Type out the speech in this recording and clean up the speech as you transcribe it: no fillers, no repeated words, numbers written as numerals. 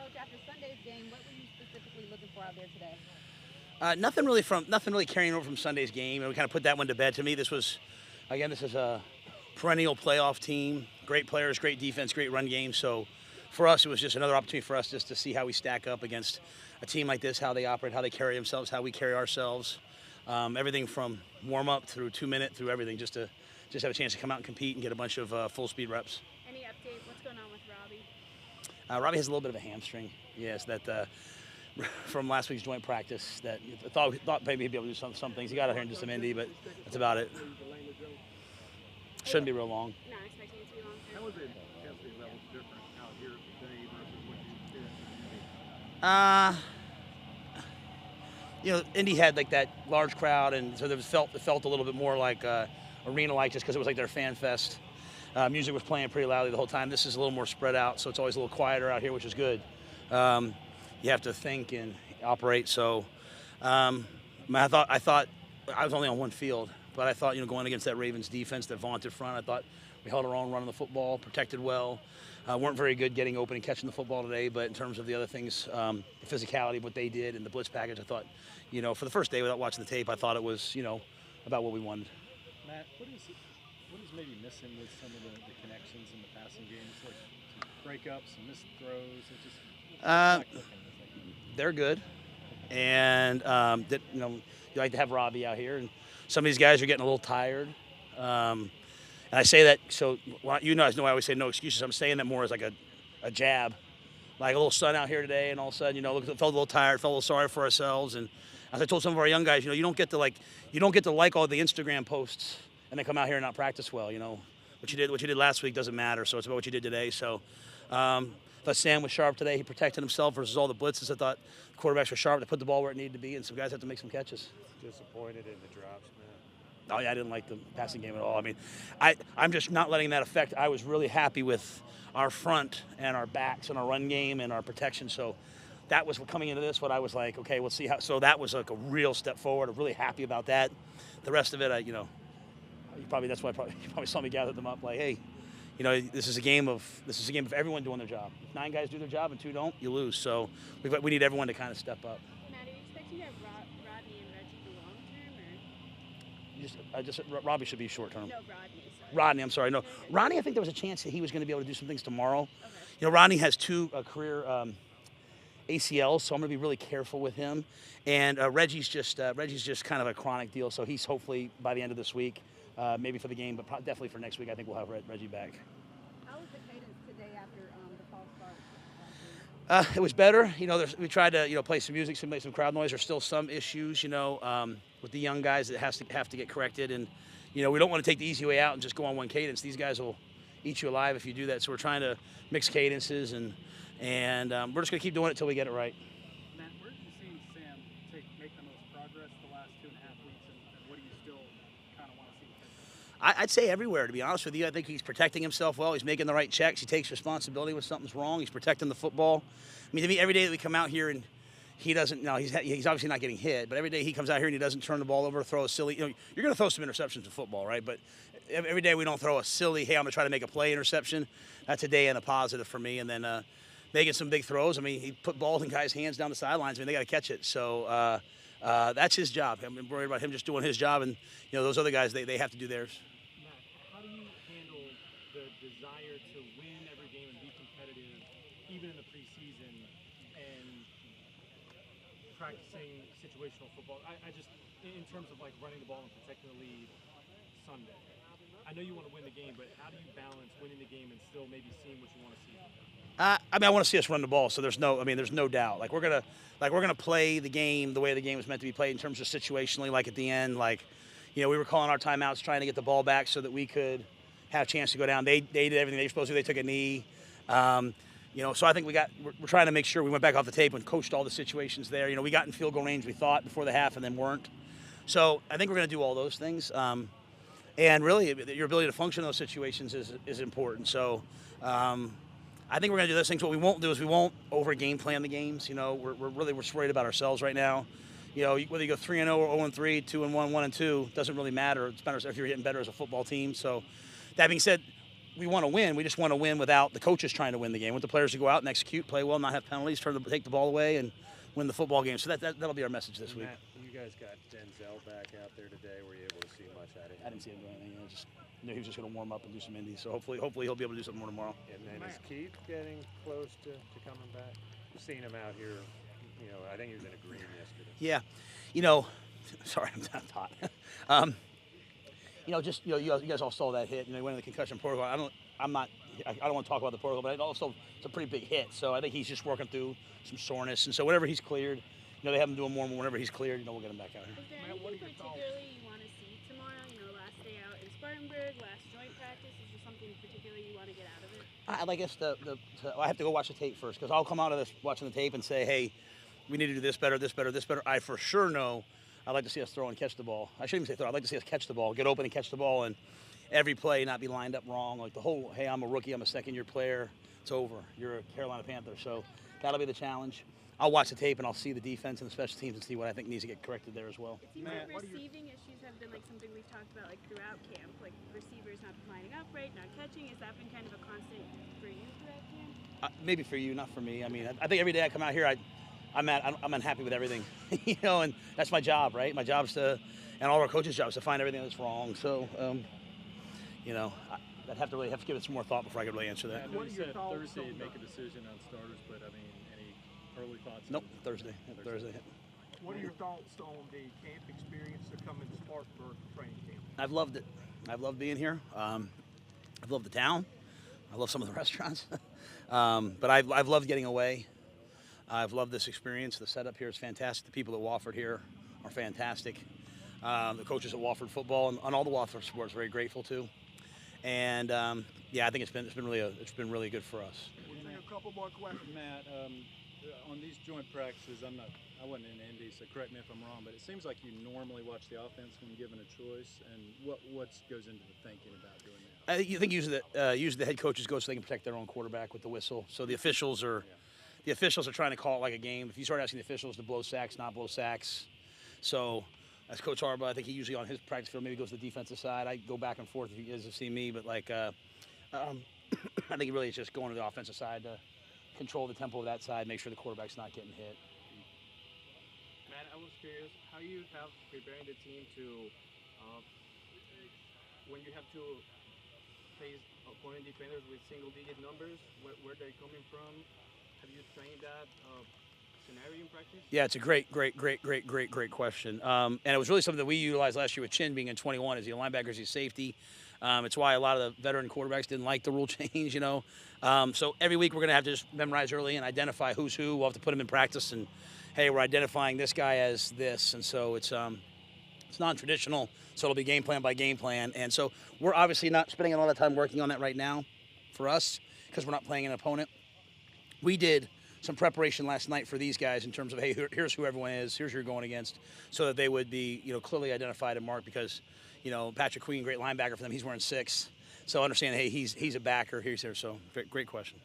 Coach, after Sunday's game, what were you specifically looking for out there today? Nothing really carrying over from Sunday's game, and we kind of put that one to bed. To me, this is a perennial playoff team. Great players, great defense, great run game. So, for us, it was just another opportunity for us just to see how we stack up against a team like this, how they operate, how they carry themselves, how we carry ourselves. Everything from warm up through 2 minute through everything, just to have a chance to come out and compete and get a bunch of full speed reps. Any update? What's going on with Robbie? Robbie has a little bit of a hamstring. Yes, that from last week's joint practice. That I thought maybe he'd be able to do some things. He got out here and did some indie, but that's about it. Shouldn't be real long. Not expecting it to be long term. How was the intensity levels different out here today versus what you did? Indy had like that large crowd, and so it felt a little bit more like arena-like, just because it was like their fan fest. Music was playing pretty loudly the whole time. This is a little more spread out, so it's always a little quieter out here, which is good. You have to think and operate. So I thought I was only on one field, but I thought going against that Ravens defense, that vaunted front, I thought we held our own, running the football, protected well. Weren't very good getting open and catching the football today, but in terms of the other things, the physicality of what they did and the blitz package, I thought, for the first day without watching the tape, I thought it was, about what we wanted. Matt, what is maybe missing with some of the connections in the passing game? It's like some breakups, some missed throws. It's just not clicking. They're good, and you like to have Robbie out here, and some of these guys are getting a little tired. And I say that so I always say no excuses. I'm saying that more as like a jab, like a little sun out here today, and all of a sudden, felt a little tired, felt a little sorry for ourselves. And as I told some of our young guys, you don't get to like all the Instagram posts and then come out here and not practice well. What you did last week doesn't matter. So it's about what you did today. So I thought Sam was sharp today. He protected himself versus all the blitzes. I thought the quarterbacks were sharp. They put the ball where it needed to be, and some guys had to make some catches. Disappointed in the drops, man. Oh, yeah, I didn't like the passing game at all. I mean, I'm just not letting that affect. I was really happy with our front and our backs and our run game and our protection. So that was coming into this what I was like, okay, we'll see how. So that was like a real step forward. I'm really happy about that. The rest of it, that's why you probably saw me gather them up like, hey, this is a game of everyone doing their job. If 9 guys do their job and 2 don't, you lose. So we need everyone to kind of step up. Matt, are you expecting to have Rodney and Reggie for long term, or? Robbie should be short term. No, Rodney. Sorry. Rodney, I'm sorry. No, Rodney, I think there was a chance that he was going to be able to do some things tomorrow. Okay. Rodney has 2 career ACLs, so I'm going to be really careful with him. And Reggie's just kind of a chronic deal, so he's hopefully by the end of this week, maybe for the game, but definitely for next week, I think we'll have Reggie back. How was the cadence today after the false start? It was better. We tried to play some music, make some crowd noise. There's still some issues, with the young guys that have to get corrected, and we don't want to take the easy way out and just go on one cadence. These guys will eat you alive if you do that. So we're trying to mix cadences, and we're just going to keep doing it until we get it right. Matt, where did you see Sam make the most progress the last 2.5 weeks, and what do you still kind of want to see? I'd say everywhere, to be honest with you. I think he's protecting himself well. He's making the right checks. He takes responsibility when something's wrong. He's protecting the football. I mean, to me, every day that we come out here and he doesn't, he's obviously not getting hit, but every day he comes out here and he doesn't turn the ball over, throw a silly, you're going to throw some interceptions in football, right? But every day we don't throw a silly, hey, I'm going to try to make a play interception. That's a day and a positive for me. And then making some big throws. I mean, he put balls in guys' hands down the sidelines. I mean, they got to catch it. So that's his job. I'm worried about him just doing his job, and those other guys, they have to do theirs. Matt, how do you handle the desire to win every game and be competitive, even in the preseason, and practicing situational football? I just, in terms of like running the ball and protecting the lead Sunday, I know you want to win the game, but how do you balance winning the game and still maybe seeing what you want to see? I want to see us run the ball, so there's no doubt. Like we're gonna play the game the way the game was meant to be played in terms of situationally. Like at the end, we were calling our timeouts, trying to get the ball back so that we could have a chance to go down. They did everything they were supposed to. They took a knee. So I think we're trying to make sure we went back off the tape and coached all the situations there. We got in field goal range, we thought, before the half, and then weren't. So I think we're going to do all those things. And really, your ability to function in those situations is important. So I think we're going to do those things. What we won't do is we won't over game plan the games. We're worried about ourselves right now. Whether you go 3-0 or 0-3, 2-1, 1-2, doesn't really matter. It's better if you're getting better as a football team. So that being said, we want to win. We just want to win without the coaches trying to win the game. We want the players to go out and execute, play well, not have penalties, take the ball away, and win the football game. So that'll be our message this week. Matt, you guys got Denzel back out there today. Were you able to see much out of him? I didn't see him do anything. I just knew he was just going to warm up and do some indies. So hopefully he'll be able to do something more tomorrow. And then is Keith getting close to coming back? We've seen him out here. You know, I think he was in a green yesterday. Yeah, sorry, I'm hot. You guys all saw that hit. He went in the concussion protocol. I don't want to talk about the protocol, but it's a pretty big hit. So I think he's just working through some soreness, and so whenever he's cleared, they have him doing more. And whenever he's cleared, we'll get him back out here. Is there anything particularly you want to see tomorrow? Last day out in Spartanburg, last joint practice. Is there something particularly you want to get out of it? I guess I have to go watch the tape first, because I'll come out of this watching the tape and say, hey, we need to do this better, this better, this better. I for sure know I'd like to see us throw and catch the ball. I shouldn't even say throw. I'd like to see us catch the ball, get open and catch the ball, and every play not be lined up wrong. Like the whole, hey, I'm a rookie, I'm a second-year player. It's over. You're a Carolina Panther. So that'll be the challenge. I'll watch the tape and I'll see the defense and the special teams and see what I think needs to get corrected there as well. It seems like receiving issues have been something we've talked about throughout camp, like receivers not lining up right, not catching. Has that been kind of a constant for you throughout camp? Maybe for you, not for me. I mean, I think every day I come out here, I'm unhappy with everything, and that's my job, right? My job is to, and all our coaches' jobs, to find everything that's wrong. So, I'd have to give it some more thought before I could really answer that. I know you said Thursday you'd make a decision on starters, but I mean, any early thoughts? Nope, Thursday. Thursday. What are your thoughts on the camp experience to come into Spartanburg training camp? I've loved it. I've loved being here. I've loved the town. I love some of the restaurants. But I've loved getting away. I've loved this experience. The setup here is fantastic. The people at Wofford here are fantastic. The coaches at Wofford football and all the Wofford sports are very grateful to. And I think it's been really good for us. We'll take a couple more questions. Matt, on these joint practices, I wasn't in Indy, so correct me if I'm wrong, but it seems like you normally watch the offense when given a choice. And what goes into the thinking about doing that? I think usually the head coaches go so they can protect their own quarterback with the whistle. So the officials are trying to call it like a game. If you start asking the officials to blow sacks, not blow sacks. So as Coach Harbaugh, I think he usually on his practice field maybe goes to the defensive side. I go back and forth if you guys have seen me, but I think really it's just going to the offensive side to control the tempo of that side, make sure the quarterback's not getting hit. Matt, I was curious how you have preparing the team to when you have to face opponent defenders with single-digit numbers, where they're coming from. Have you trained that scenario in practice? Yeah, it's a great question. And it was really something that we utilized last year with Chin being in 21 as the linebackers, he's safety. It's why a lot of the veteran quarterbacks didn't like the rule change, So every week we're going to have to just memorize early and identify who's who. We'll have to put them in practice and, hey, we're identifying this guy as this. And so it's non-traditional, so it'll be game plan by game plan. And so we're obviously not spending a lot of time working on that right now for us because we're not playing an opponent. We did some preparation last night for these guys in terms of, hey, here's who everyone is, here's who you're going against, so that they would be, clearly identified and marked because, Patrick Queen, great linebacker for them, he's wearing 6. So understand, hey, he's a backer, he's there. So great question.